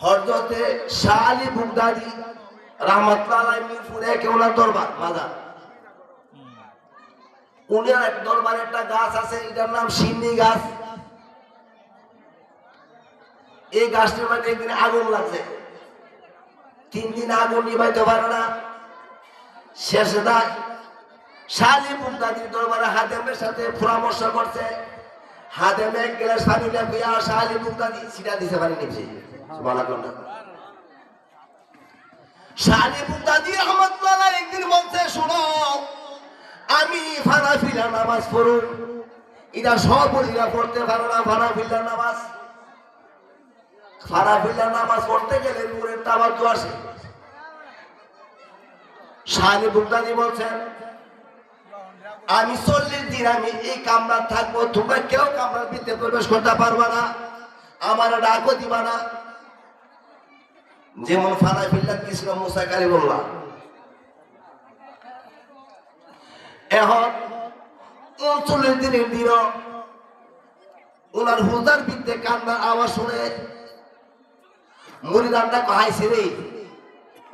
হযরতে শাহ আলী বুগদাদি রাহমাতুল্লাহ আলাইহি মিরপুরে কেওলার দরবার মাজার। উনার এক দরবারে একটা গাছ আছে, এটার নাম সিন্নি গাছ। এই গাছটার মধ্যে একদিন আগুন লাগছে, 3 দিন আগুন নিভাইতে পারে না। শেষে তাই শাহ আলী বুগদাদির দরবারে হাতেমের সাথে পরামর্শ করছে। হাতেমে এক গ্লাস পানি নিয়ে শাহ আলী বুগদাদি সিটা দিছে, পানি নিচ্ছে। সুবহানাল্লাহ। শাহ আলী বুগদাদি রাহমাতুল্লাহ একদিন বলছে, শোনো, আমি ফানাফিলা নামাজ পড়ুন, এটা সপরিরা পড়তে পারো না। ফানাফিলা নামাজ পড়তে গেলে নূরের তাওয়াজ্জু আসে। শাহ আলী বুগদাদি বলছেন, আমি 40 দিন আমি এই কামরা থাকবো, তোমরা কেউ কামরার ভিতরে প্রবেশ করতে পারবা না, আমার ডাকও দিবা না। যেমন ফানাফিল্লা কি ছিল মুসা কালিমুল্লাহ। এখন 39 দিনের দিন ওনার হুজার ভিতরে কান্নার আওয়াজ শুনে মুরিদানটা কহাইছে রে।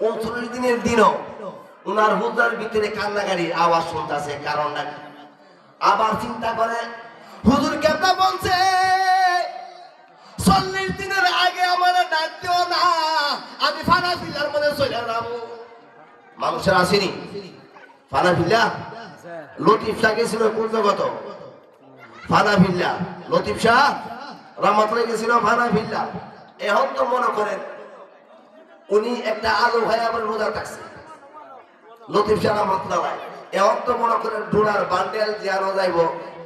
39 দিনের দিন ওনার হুজার ভিতরে কান্নাকারির আওয়াজ শুনতেছে, কারণটা আবার চিন্তা করে, হুজুর কেমন বলছে 40 দিনের আগে আমার ডাক দিও না, আমি ফানাফিল্লার মধ্যে চলে যাবো। মানুষের আসেনি ফানাফিল্লা। লতিফ শাহ গেছিল কোন জগত? ফানাফিল্লা। লতিফ শাহ রাহমাতুল্লাহ গেছিল ফানাফিল্লা। এখন তো মনে করেন উনি একটা আলো ভাই আবার রোজা থাকছে। লতিফ শাহ রাহমাতুল্লাহ এখন তো মনে করেন ডোনার বান্ডেল জিয়ানো যাইব,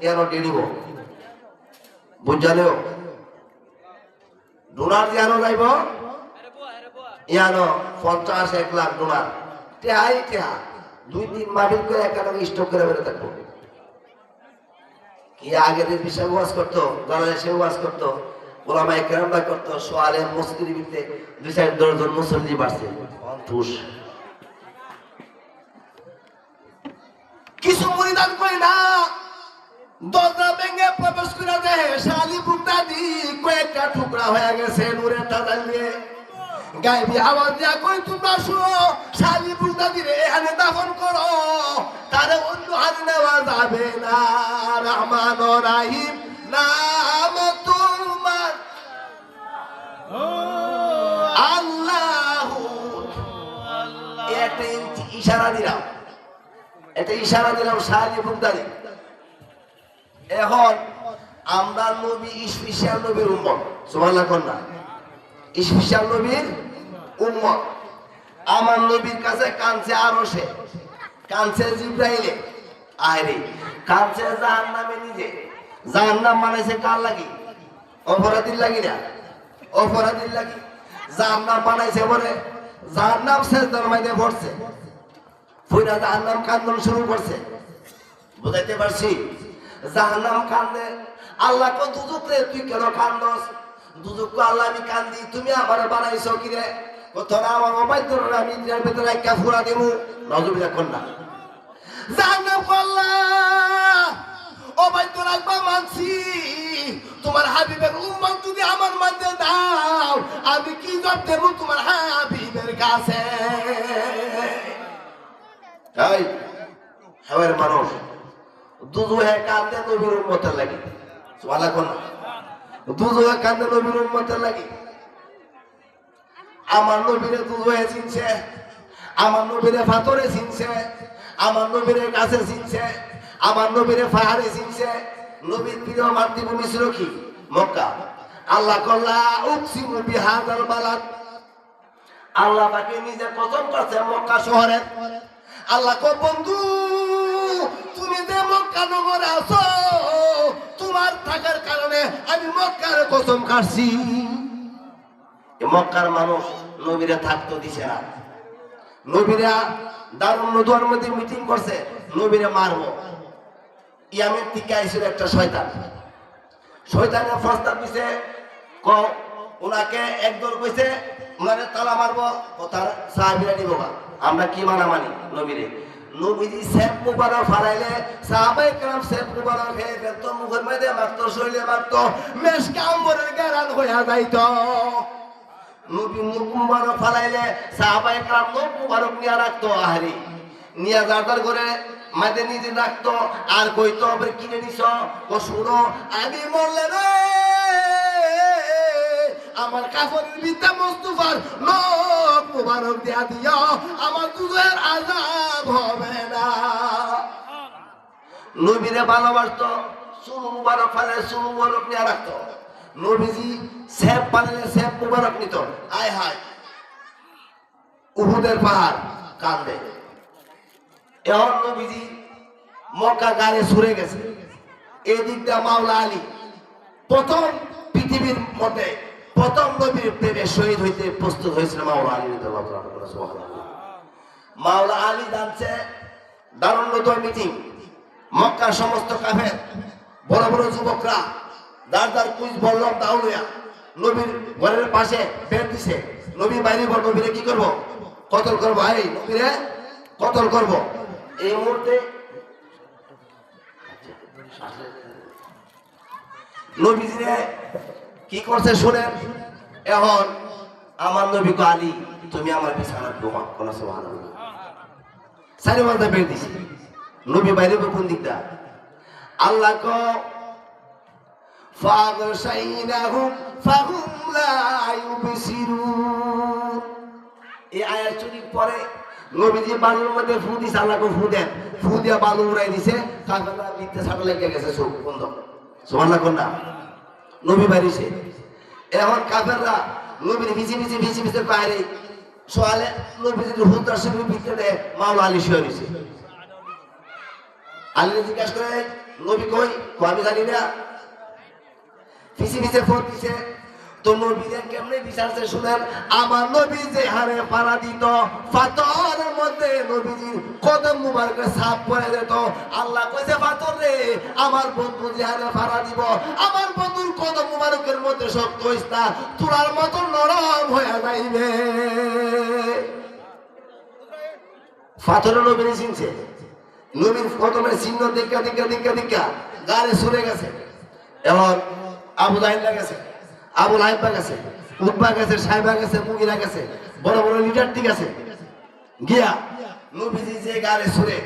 এনো ডিড়িব, বুঝালেও ডোনার জিয়ানো যাইব, ইয়ানো 50-1 লাখ ডোনার টেহাই টেহা 2-3 মাহিল করে একাডেমি স্টক করে বেড়ে থাকবো। কি আগের বিষয় ওয়াজ করতো, বাংলাদেশে ওয়াজ করতো, ওলামা একরামরা করতো, সোয়ালে মসজিদের ভিতরে 2-4 জন মুসল্লি বাড়ছে। অন্তুষ কিছু মুরিদান কই না, দরজা ভেঙে প্রবেশ করে দেয়। শাহ আলী বুগদাদি কয়েকটা টুকরা হয়ে গেছে নূরের তাজাল দিয়ে। গাইবি আওয়াজ দিয়া কই, তোমরা শুনো, শাহ আলী বুগদাদি রে এখানে দাফন করো, তারে অন্য হাত নেওয়া যাবে না। রহমান ও রাহিম নাম তোমার, আল্লাহু। একটা ইশারা দিলাম, এটা ইশারা দিলাম শাহ আলী বুগদাদি। এখন আমরা নবী স্পেশাল নবীর উম্মত, সুবহানাল্লাহ কন্যা, স্পেশাল নবীর উম্মত। আমার নবীর কাছে কানছে আরশে, কানছে জিবরাইলে, আরে কানছে জাহান্নামে নিজে। জাহান্নাম বানাইছে কার লাগি? অপরাধীর লাগি না, অপরাধীর লাগি। জাহান্নাম বানাইছে বলে জাহান্নাম সেজদার মধ্যে পড়ছে, পুরা জাহান্নাম কান্দন শুরু করছে। বুঝাইতে পারছি? জাহান্নাম কান্দে, আল্লাহ কো দুজক রে তুই কেন কান্দস? দুজক কো আল্লাহ আমি কান্দি, তুমি আমারে বানাইছো কি রে? তোরা আমার অবাধ্য, আমি এর ভিতরে একটা ফুরা দেবো। নজরুল্লাহ কন্যা জাহান্নাম কো আল্লাহ অবাধ্য রাখবা মানছি, তোমার হাবিবের উম্মত যদি আমার মধ্যে দাও, আমি কি জবাব দেব তোমার হাবিবের কাছে? এই হাওয়ার মানুষ দুজুহে কান্দে নবীর উম্মতের লাগি। সুবহানাল্লাহ কোন দুজুহে কান্দে নবীর উম্মতের লাগি। আমার নবীরে দুজুহে চিনছে, আমার নবীরে ফাতরে চিনছে, আমার নবীরে কাছে চিনছে, আমার নবীরে পাহাড়ে চিনছে। নবীর প্রিয় মাতৃভূমি ছিল কি? মক্কা। আল্লাহ কল্লা উকসিমু বিহাযাল বালাদ, আল্লাহ পাকে নিজে কসম করছে মক্কা শহরে। আল্লাহ কো বন্ধু, তুমি যে মক্কা নগরে আছো, তোমার থাকার কারণে আমি মক্কার কসম কাটছি। মক্কার মানুষ নবীরা থাকতে দিছে না। নবীরা দারুন নদুয়ার মধ্যে মিটিং করছে, নবীরা মারবো। ইয়ামের থেকে আইছিল একটা শয়তান, শয়তানের প্রস্তাব দিছে, ওনাকে একদল কইছে ওনারে তালা মারবো, তার সাহাবীরা নিব না। আমরা কি মানি নবীরে? নবীজি সেফ মুবারক ফারাইলে সাহাবায়ে কেরাম সেফ মুবারক খেয়ে ফেলতো, মুখের মধ্যে মারতো, শরীরে মারতো, মেশকা আম্বরের গারান হইয়া যাইতো। নবী মুখ মুবারক ফালাইলে সাহাবায়ে কেরাম মুখ মুবারক নিয়ে রাখতো আহারি নিয়ে দাঁড় করে মাঝে নিজে রাখতো আর কইতো আবার কিনে নিছ ও শুনো আমি মরলে রে আমার কাফনের বিদ্যা মুস্তাফার মুখ মুবারক দিয়া দিও আমার দুধের আযাব হবে না। নবীরে ভালোবাসতো চুল মুবারক ফালে চুল মুবারক নিয়ে রাখতো নবীজি সেব পালে সেব মুবারক নিত আয় হায় উহুদের পাহাড় কান্দে এখন নবীজি মক্কা গাড়ি ছুড়ে গেছে এদিক দিয়ে মাওলা আলী প্রথম পৃথিবীর মধ্যে প্রথম নবীর প্রেমে শহীদ হইতে প্রস্তুত হয়েছিল মাওলা আলী মাওলা আলী জানছে দারুণত মিটিং মক্কার সমস্ত কাফের বড় বড় যুবকরা দাঁড় দাঁড় কুইজ বললাম দাউলিয়া নবীর ঘরের পাশে বের দিছে নবী বাইরে বল নবীরে কি করব কতল করবো এই নবীরে কতল করব এই মুহূর্তে নবীজিরে কি করছে শুনেন এখন আমার নবী কো আলী তুমি আমার বিছানার ঘুমা কোন সুবহানাল্লাহ সারি মাথা বের দিছে নবী বাইরে কোন দিকটা আল্লাহ কো ফাগশাইনাহুম ফাহুম লা ইউবসিরুন এই আয়াত শরীফ পরে নবীজি বালুর মধ্যে ফু দিছে আল্লাহ কো ফু দেন ফু দিয়া বালু উড়াই দিছে কাফেররা মিথ্যা ছাড়া লেগে গেছে চোখ বন্ধ সুবহানাল্লাহ কোন না নবী বাইরেছে এখন কাফেররা নবীর ভিসি বাইরে সোয়ালে নবীজির হুদার সঙ্গে ভিতরে মাওলা আলী শুয়ে রয়েছে আলী জিজ্ঞাসা করে নবী কই আমি জানি না ভিসি ফোন দিছে তো নবীদের কেমনে বিচারছে শুনেন আমার নবী যে হারে পাড়া দিত পাথরের মধ্যে নবীজির কদম মুবারকে ছাপ পড়ে যেত আল্লাহ কইছে পাথর রে আমার বন্ধু যে হারে পাড়া দিব আমার বন্ধুর কদম মুবারকের মধ্যে শক্ত হইস না তোরার মতো নরম হয়ে যাইবে পাথরের নবীর চিনছে নবীর কদমের চিহ্ন দেখা গাড়ি সরে গেছে এখন আবু জাহিল গেছে আবু লাহেব গেছে উতবা গেছে সাহেবা গেছে মুগিরা গেছে বড় বড় লিডার ঠিক আছে গিয়া নবীজি যে গাড়ি ছুড়ে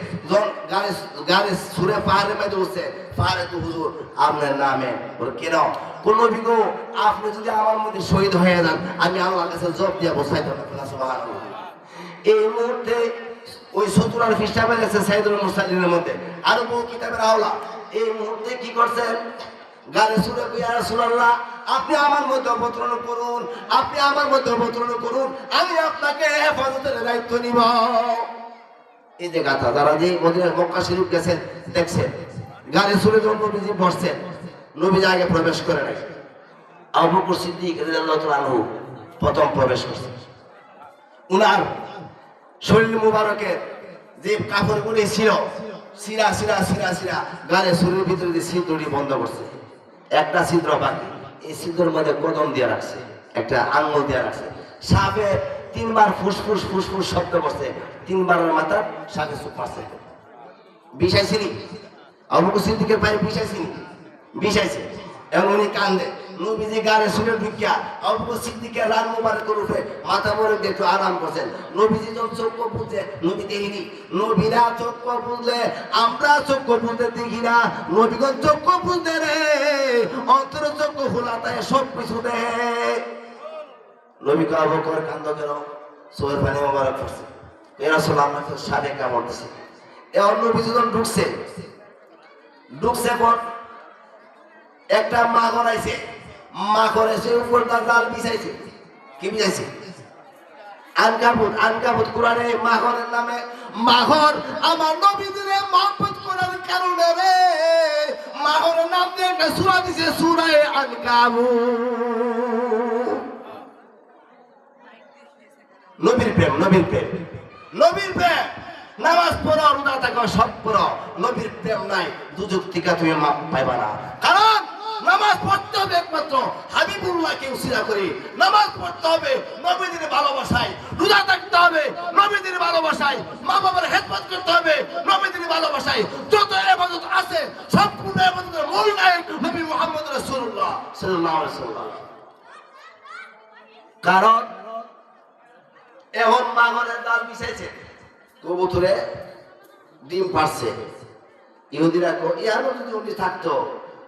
গাড়ি ছুড়ে পাহাড়ের মধ্যে উঠছে পাহাড়ে তো হুজুর আপনার নামে বলে কেন কোন নবী গো আপনি যদি আমার মধ্যে শহীদ হয়ে যান আমি আল্লাহর কাছে জব দিয়া বসাই দেব সুবহানাল্লাহ এই মুহূর্তে ওই 70 খ্রিস্টাব্দে গেছে সাইদুল মুরসালিনের মধ্যে আরো বহু কিতাবের আওলা এই মুহূর্তে কি করছেন গালে সুরে ইয়া রাসূলুল্লাহ আপনি আমার মধ্যে অবতরণ করুন আপনি আমার মধ্যে অবতরণ করুন আমি আপনাকে হেফাজতের দায়িত্ব নিব এই যে গাথা যারা যে মদিনার মক্কা শরীফ গেছেন দেখছেন গালে সুরে যখন নবীজি বসছেন নবীজি আগে প্রবেশ করে নাই আবু বকর সিদ্দিক রাদিয়াল্লাহু তাআলা আনহু প্রথম প্রবেশ করছেন উনার শরীর মুবারকের যে কাপড়গুলো ছিল সিরা গালে শরীরের ভিতরে যে ছিদ্রটি বন্ধ করছে একটা ছিদ্র বাকি এই ছিদ্রের মধ্যে কদম দিয়ে রাখছে একটা আঙ্গুল দিয়ে রাখছে সাপে 3 বার ফুসফুস শব্দ করছে 3 বারের মাথা সাপে চুপ মারছে বিষাইছিনি আবু বকর সিদ্দিকের পায়ে বিষাইছে এখন উনি কান্দে নবীজি গালে শুনে ঢুকিয়া আবু বকর সিদ্দিকের রান মুবারকের উপরে মাথা মরে একটু আরাম করছেন নবীজি যখন চোখ বুঝে নবী দেখিনি নবীরা চোখ বুঝলে আমরা চোখ বুঝতে দেখি না নবীগণ চোখ বুঝতে রে অন্তর চোখ খোলা তাই সব কিছু দেয় নবী কে আবু বকর কান্দ কেন সোয়ের পানি মুবারক করছে এ রাসূল আমাকে সাবে কামড় দিছে এখন নবীজি যখন ঢুকছে পর একটা মাখর আইছে উপর জাল বিছাইছে কি বিছাইছে আনকাবুত কোরআনে মাখরের নামে মাখর আমার নবীজিরে মহব্বত করার কারণে রে মাখরের নাম দিয়ে একটা সূরা দিয়েছে সূরা আনকাবুত নবীর প্রেম নামাজ পড়ো রোজা থাকো সব পড়ো নবীর প্রেম নাই দুযুগ থেকে তুমি মাপ পাইবা না কারণ নামাজ পড়তে হবে একমাত্র হাবিবুল্লাহকে উসিলা করে নামাজ পড়তে হবে নবীদের ভালোবাসায় রোজা থাকতে হবে নবীদের ভালোবাসায় মা বাবার খেদমত করতে হবে নবীদের ভালোবাসায় যত ইবাদত আছে সম্পূর্ণ ইবাদতের মূল নায়ক নবী মুহাম্মদ রাসূলুল্লাহ সাল্লাল্লাহু আলাইহি ওয়াসাল্লাম কারণ এখন মাগনের জাল বিছাইছে, কবুতরে ডিম পারছে। ইহুদিরা ইয়ারও যদি উনি থাকতো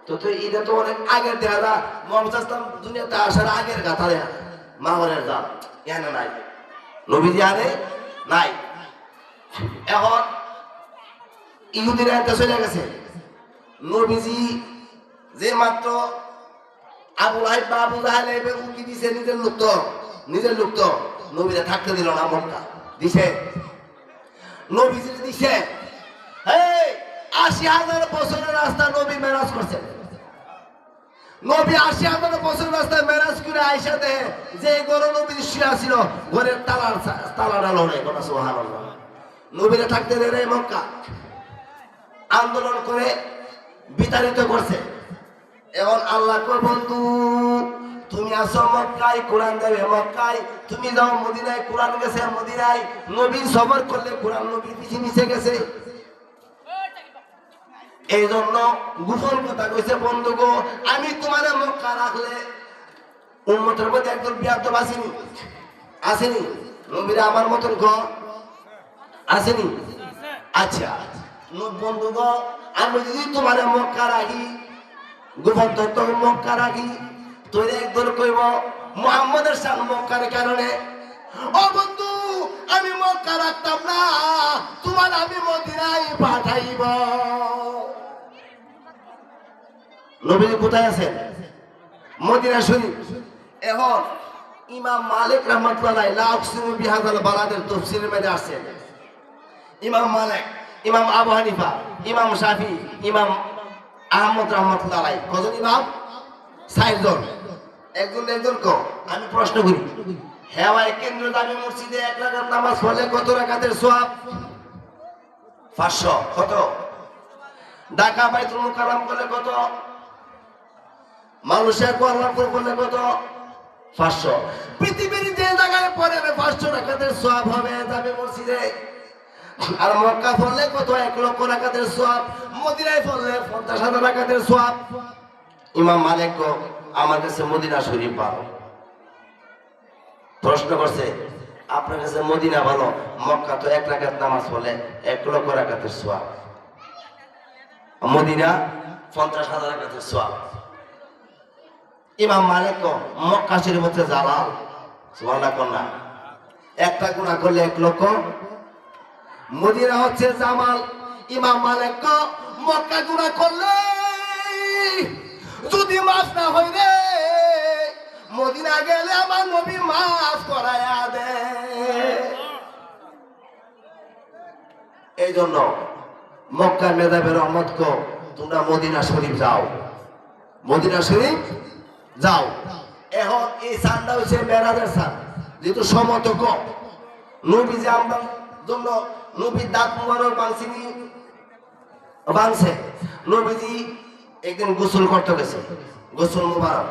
তো তো এটা তো অনেক আগের দেখা যায়, মোহাম্মদ ইসলাম দুনিয়াতে আসার আগের কথা দেখা মাগনের জাল এনে নাই, নবীজি আনে নাই। এখন ইহুদিরা এতে চলে গেছে। নবীজি যে মাত্র আবু লাহাব বা আবু জাহেল উকি দিছে, নিজের লোক তো নবীরা থাকতে দিল না। মক্কা দিছে, নবীজি দিছে। এই ৮০,০০০ বছরের রাস্তা নবী মেরাজ করছেন। নবী ৮০,০০০ বছরের রাস্তায় মেরাজ করে আইসা দেয় যে গরু নবীর শুয়ে ছিল, ঘরের তালাটা লড়ে কথা সুবহানাল্লাহ। নবীরা থাকতে দেয় মক্কা, আন্দোলন করে বিতাড়িত করছে। এখন আল্লাহ কো বন্ধু তুমি আসো মক্কায়, কোরআন দেবে মক্কায়, তুমি যাও মদিনায়, কোরআন গেছে মদিনায়। নবী সবর করলে কোরআন নবীর পিছিয়ে নিচে গেছে। এই জন্য গোপন কথা কইছে, বন্ধু গো আমি তোমার মক্কা রাখলে উম্মতের মধ্যে একজন বিয়াদব আসেনি, আসেনি নবীরা আমার মতন গো আসেনি। আচ্ছা বন্ধু গো আমি যদি তোমার মক্কা রাখি, গোপন তত্ত্ব মক্কা রাখি, তোর একদল কইব মুহাম্মদের শান মক্কার কারণে। ও বন্ধু আমি মক্কা রাখতাম না, তোমার আমি মদিনায় পাঠাইব। নবীজি কোথায় আছেন? মদিনা শরীফ। এখন ইমাম মালিক রাহমাতুল্লাহ লা উকসিমু বিহাযাল বালাদের তাফসীরের মধ্যে আসছেন। ইমাম মালিক, ইমাম আবু হানিফা, ইমাম শাফি, ইমাম আহমদ রাহমাতুল্লাহ আলাইহি কজন ইমাম? ৬ জন। একজন কো আমি প্রশ্ন করি, হেওয়ায় কেন্দ্র দামি মসজিদে ১ রাকাত নামাজ পড়লে কত রাকাতের সওয়াব? ৫০০। কত? ঢাকা বাইতুল মুকাররম করলে কত? মানুষের কোয়ালামপুর করলে কত? ৫০০। পৃথিবীর যে জায়গায় পড়ে ৫০০ রাকাতের সওয়াব হবে দামি মসজিদে। আর মক্কা পড়লে কত? ১,০০,০০০ রাকাতের সওয়াব। মদিনায় পড়লে ৫০,০০০ রাকাতের সওয়াব। ইমাম মালিক কো আমার কাছে মদিনা শরীফ ভালো। প্রশ্ন করছে আপনার কাছে মদিনা ভালো, মক্কা তো ১ রাকাত নামাজ পড়লে ১,০০,০০০ রাকাতের সওয়াব, মদিনা ৫০,০০০ রাকাতের সওয়াব। ইমাম মালিক কো মক্কা শরীফ হচ্ছে জালাল, সুবহানাল্লাহ কন্যা, একটা গুনাহ করলে ১,০০,০০০, মদিনা হচ্ছে জামাল। ইমাম মালিক কো মক্কা গুনাহ করলে যদি মাফ না হয় রে, মদিনা গেলে আমার নবী মাফ করায়া দে। এই জন্য মক্কা মেধাবে রহমত কো তোমরা মদিনা শরীফ যাও, মদিনা শরীফ যাও। এখন এই সানটা হচ্ছে মেরাজের সান, যেহেতু সমতক নবী যে আমরা জন্য নবীর দাঁত মুবারক ভাঙছে। নবীজি একদিন গোসল করতে গেছে, গোসল মুবারক।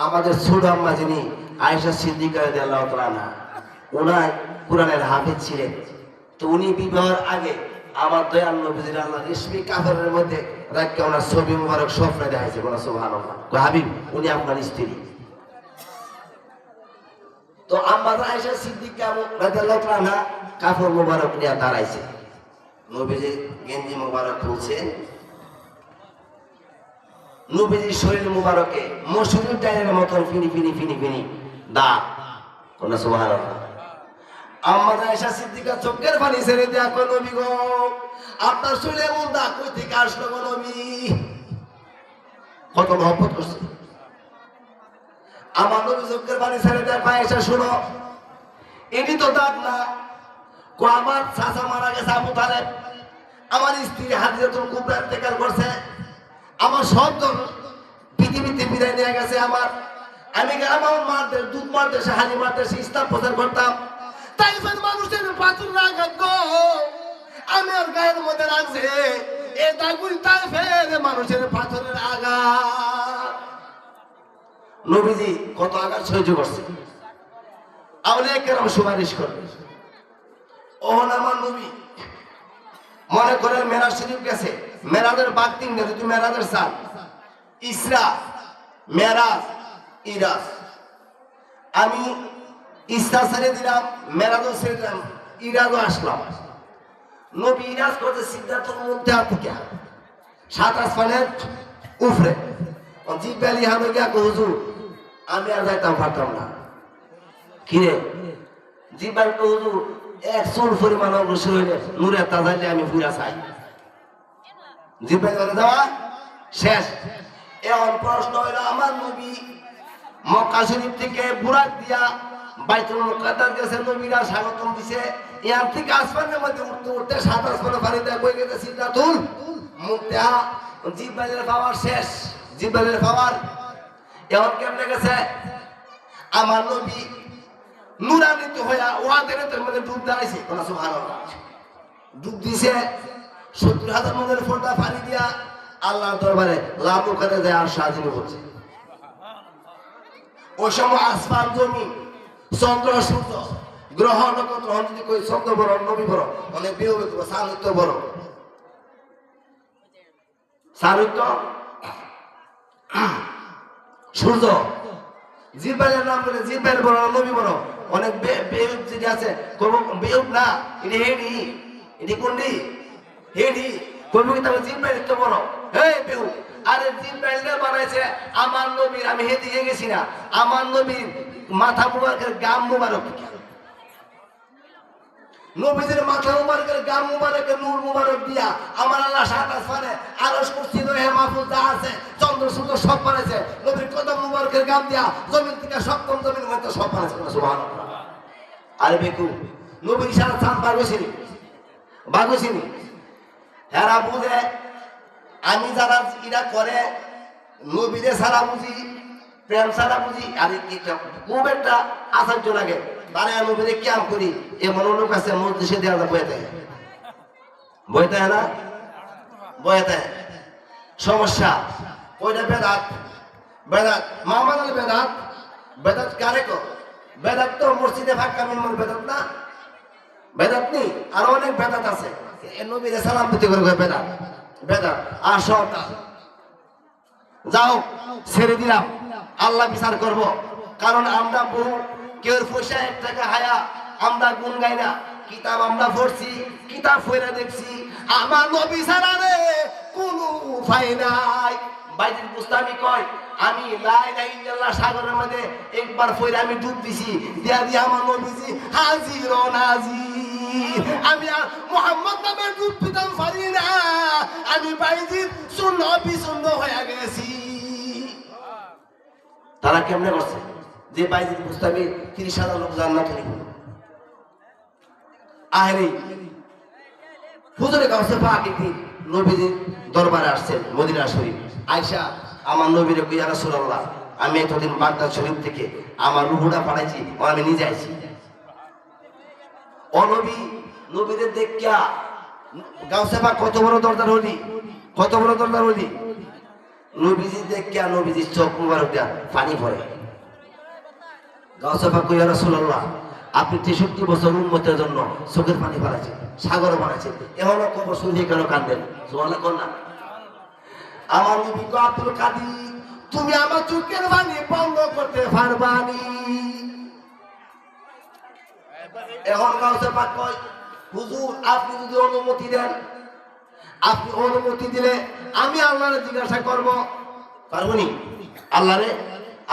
আমাদের ছোট আম্মা যিনি আয়েশা সিদ্দিকা রাদিয়াল্লাহু তাআলা আনহা, ওনার কোরআনের হাফেজ ছিলেন। তো উনি বিবাহের আগে আমার দয়াল নবীজির আল্লাহ রেশমি কাপড়ের মধ্যে রাখকে ওনার ছবি মুবারক স্বপ্নে দেখাইছে। কোন সুবহানাল্লাহ। হাবিব উনি আপনার স্ত্রী। তো আম্মা আয়েশা সিদ্দিকা রাদিয়াল্লাহু তাআলা আনহা কাপড় মুবারক নিয়ে দাঁড়াইছে। নবীজি গেঞ্জি মুবারক খুলছেন, নবীজির শরীর মুবারকে মসুরির ডালের মতন ফিনি ফিনি ফিনি ফিনি দাগ। কোন সুবহানাল্লাহ। আম্মা আয়েশা সিদ্দিকা চোখের পানি ছেড়ে দেয়া কো নবী গো আপনার শরীরে এমন দাগ কই থেকে আসলো গো নবী? কত মহব্বত করছে। আমার নবী চোখের পানি ছেড়ে দেয়া কো আয়েশা শুনো, এটি তো দাগ না, কো আমার চাচা মারা গেছে আবু তালেব, আমার স্ত্রী হাদিজাতুল কুবরা ইন্তেকাল করছে, আমার সব পৃথিবীতে বিদায় নিয়ে গেছে। আমি আমার মারদের দুধ মারতে হালি মারতে ইসলাম প্রচার করতাম। তাই মানুষের পাথর রাখাত গো আমি আর গায়ের মধ্যে রাখছে এ দাগুই তাই ফের মানুষের পাথরের আঘাত। নবীজি কত আঘাত সহ্য করছে, আউলিয়া কেরাম সুপারিশ করবে। ওহন আমার নবী মনে করেন মেরাজ শরীফ গেছে, মেরাজের বাগ তিনটে, যদি মেরাজের সাল ইসরা, মেরাজ, ইরাজ। আমি ইস্তা ছেড়ে দিলাম, মেরাজও ছেড়ে দিলাম, ইরাজও আসলাম। নবী ইরাজ করতে সিদ্ধার্থের মধ্যে থেকে 7 আসমানের উপরে। জিব্রাইল ইহানো গিয়া কো হুজুর আমি আর যাইতাম পারতাম না। কিরে জিব্রাইল কো হুজুর 1 চুল পরিমাণ অগ্রসর হইলে নূরে তাজাইলে আমি পুরা চাই। জিব্রাইল বলে যাওয়া শেষ। এখন প্রশ্ন হইল আমার নবী মক্কা শরীফ থেকে বুরাক দিয়া বাইতুল মুকাদ্দাস গেছে, নবীরা স্বাগতম দিছে। ইয়ার থেকে আসমানের মধ্যে উঠতে উঠতে 7 আসমানের পানি দিয়ে বই গেছে সিদ্ধাতুল মুনতাহা। জিব্রাইলের পাওয়ার শেষ, জিব্রাইলের পাওয়ার। এখন কেমনে গেছে আমার নবী নূরান্বিত হইয়া ওয়াদের মধ্যে ডুব দাঁড়াইছে। সুবহানাল্লাহ, ডুব দিছে 70,000 মনের ফোঁটা পানি দিয়া আল্লাহর দরবারে লাভ করে যায় আর সাজিয়ে বলছে। ওই সময় আসমান জমিন চন্দ্র সূর্য গ্রহ নক্ষত্র যদি কই চন্দ্র বড় নবী বড় অনেক বিয়োগ সাহিত্য বড় সাহিত্য সূর্য জিব্রাইলের নাম বলে জিব্রাইল বড় নবী বড় অনেক বেউব যেটা আছে কোন বেউব না এটা হেডি এটি কোনটি হেডি কোন কি তাহলে জিব্রাইল তো বড় এই বেউব। আরে জিব্রাইলকে বানাইছে আমার নবীর, আমি হেদিকে গেছি না, আমার নবীর মাথা মুবারকের গাম মুবারক, নবীদের মাথা মুবারকের গাম মুবারকের নূর মুবারক দিয়া আমার আল্লাহ 7 আসমানে আরশ কুরসি দহে মাহফুজ যা আছে চন্দ্র সূর্য সব বানাইছে। নবীর কদম মুবারকের গাম দিয়া জমিন থেকে সপ্তম জমিন মধ্যে সব বানাইছে। সুবহানাল্লাহ। আরে বেকু নবীর সারা চাঁদ বাগছিনি বাগছিনি হেরা বুঝে আমি যারা ইরা করে নবীরে সারা বুঝি প্রেম সারা বুঝি। আর খুব একটা আশ্চর্য লাগে তারা নবীরে ক্যাম করি এমন লোক আছে মসজিদে দেওয়া যায় বইতে বইতে না বইতে সমস্যা ওইটা বেদাত বেদাত মামান বেদাত বেদাত কারে কো বেদাত তো মসজিদে ফাঁকা মিনমন বেদাত না বেদাত নেই আর অনেক বেদাত আছে। নবীরে সালাম দিতে করে বেদাত বেদাত আর সরকার যাও ছেড়ে দিলাম আল্লাহ বিচার করব। কারণ আমরা বহু কেউ পয়সা 1 টাকা হায়া আমরা গুণ গাই না, কিতাব আমরা পড়ছি, কিতাব পড়ে দেখছি আমার নবী ছাড়া রে কোনো উপায় নাই। বাইজিদ বুস্তামি কয় আমি লা ইলাহা ইল্লাল্লাহ সাগরের মধ্যে একবার পড়ে আমি ডুব দিছি দিয়া দিয়া আমার নবীজি হাজির ও নাজির। আমি আর মুহাম্মদ নামে ডুব দিতাম পারি না, আমি বাইজিদ শূন্য বিশূন্য হয়ে গেছি। তারা কেমনে করছে যে বাইজিদ বুস্তামি 30,000 লোক জান্নাতে নিবে। আরে হুজুরে কাছে পাক একদিন নবীজির দরবারে আসছেন মদিনা শরীফ। আয়েশা আমার নবীরে কই ইয়া রাসূলুল্লাহ আমি এতদিন বাগদাদ শরীফ থেকে আমার রূহটা পাঠাইছি ও আমি নিজে আইছি। ও নবী নবীদের দেখিয়া গাউসে পাক কত বড় দরদার হলি, কত বড় দরদার হলি। নবীজি দেখিয়া নবীজির চোখ মুবারক দিয়া পানি পড়ে। গাউসে পাক কই ইয়া রাসূলুল্লাহ আপনি 63 বছর উম্মতের জন্য চোখের পানি ফেলাচ্ছেন, সাগর বানাচ্ছেন, এমন কবর শুনে কেন কাঁদেন? সুবহানাল্লাহ কোন না। আমার নবী কো আব্দুল কাদির তুমি আমার চোখের পানি বন্ধ করতে পারবানি? এখন গাউসে পাক কয় হুজুর আপনি যদি অনুমতি দেন, আপনি অনুমতি দিলে আমি আল্লাহরে জিজ্ঞাসা করব পারবনি? আল্লাহরে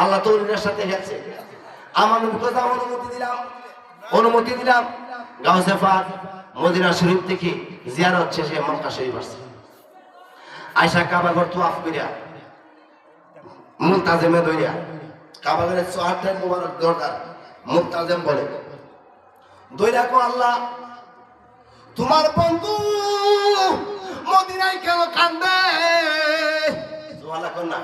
আল্লাহ তো ওর সাথে গেছে। আমার নবী কথা অনুমতি দিলাম, অনুমতি দিলাম। গাউসে পাক মদিনা শরীফ থেকে জিয়ারত শেষে মক্কা শরীফ আসছে। আয়েশা কাবা ঘর তওয়াফ করিয়া মুলতাজিমে ধরিয়া কাবা ঘরের 4টা মোবারক দরকার মুলতাজিম বলে ধইরা কো আল্লাহ তোমার বন্ধু মদিনায় কেন কান্দে? সুবহানাল্লাহ কোন না।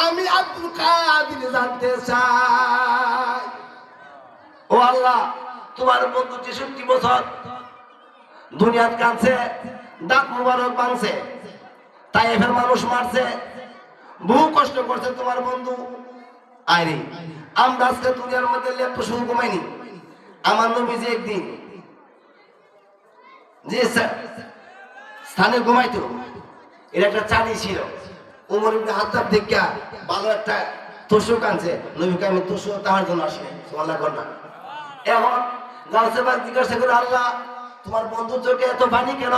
আমি আব্দুল কাদির জানতে চাই ও আল্লাহ তোমার বন্ধু 63 বছর দুনিয়াত কাঁদছে, দাঁত মুবারক ভাঙছে, তাইফের মানুষ মারছে, বহু কষ্ট করছে তোমার বন্ধু। আরে আমরা আজকে দুনিয়ার মধ্যে লেপ শুরু ঘুমাইনি। আমার নবীজি একদিন যে স্থানে ঘুমাইতো এর একটা চালি ছিল। উমর ইবনে খাত্তাব দেখা ভালো একটা তুষো কাঁদছে, নবীকে আমি তুষো তাহার জন্য আসি সুবহানাল্লাহ কর না। এখন গাউসে পাক জিজ্ঞাসা করে, আল্লাহ তোমার বন্ধুর চোখে এত পানি কেন?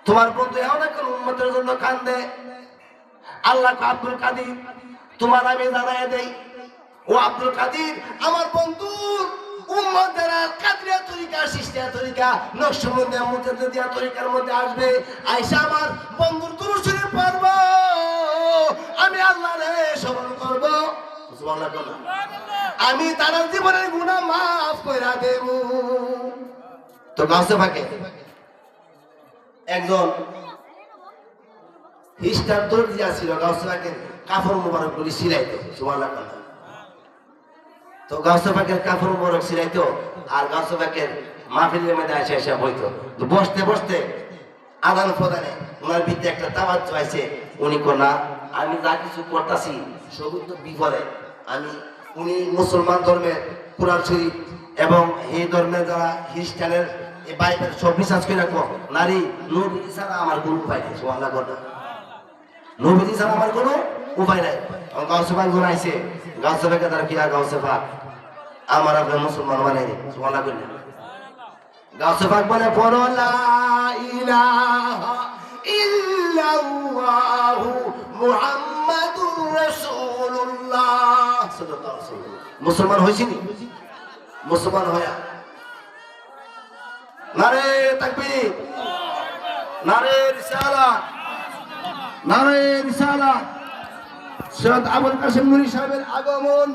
তোমার বন্ধু এমন একটা উম্মতের জন্য কান্দে। আল্লাহ আব্দুল কাদির তোমার আমি জানাই দেই, ও আব্দুল কাদির আমার বন্ধুর উম্মত যারা কাদরিয়া তরিকা, সিস্তিয়া তরিকা, নকশবন্দিয়া, মুতাদ্দিয়া তরিকার মধ্যে আসবে, আয়েশা আমার বন্ধুর দুরূদ শরীফ পড়ব, আমি আল্লাহরে স্মরণ করব, সুবহানাল্লাহ বলো, আমি তার জীবনের গুনাহ মাফ কইরা দেব। তো গাউসে পাকে একজন খ্রিস্টান দর্জি ছিল, গাউসে পাকের কাপড় মোবারক গুলি সিলাইতো, সুবহানাল্লাহ বলো। তো গাউসে পাকের কাপড় মোবারক সিলাইতো, আর গাউসে পাকের মাহফিলের মধ্যে এসে এসে বইতো। তো বসতে বসতে আদান প্রদানে ওনার ভিতরে একটা তাওয়াজ্জু আছে, উনি কোনা আমি যা কিছু করতেছি সবই তো বিপদে। উনি মুসলমান ধর্মের কুরআন শরীফ এবং এই ধর্মের যারা খ্রিস্টানের এই বাইবেল সব বিশ্বাস করে রাখো, নারী নবী ছাড়া আমার কোনো উপায় নেই, সুবহানাল্লাহ বলো, নবী ছাড়া আমার কোনো উপায় নাই। গাউসে পাক জানাইছে, গাউসে পাকে তার কি আর গাউসে পাক আমার আপনার মুসলমান বানাইনি, সুবহানাল্লাহ বললে। গাউসে পাক বলে পড়ো লা ইলাহা ইল্লাল্লাহু মুহাম্মাদুর রাসূলুল্লাহ সাল্লাল্লাহু আলাইহি ওয়াসাল্লাম। মুসলমান হইছিনি? মুসলমান হয়া নারে তাকবীর, নারে রিসালাত, নারে রিসালাত। সৈয়দ আবুল কাসেম নূরী সাহেবের আগমন,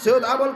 সৈয়দ আবুল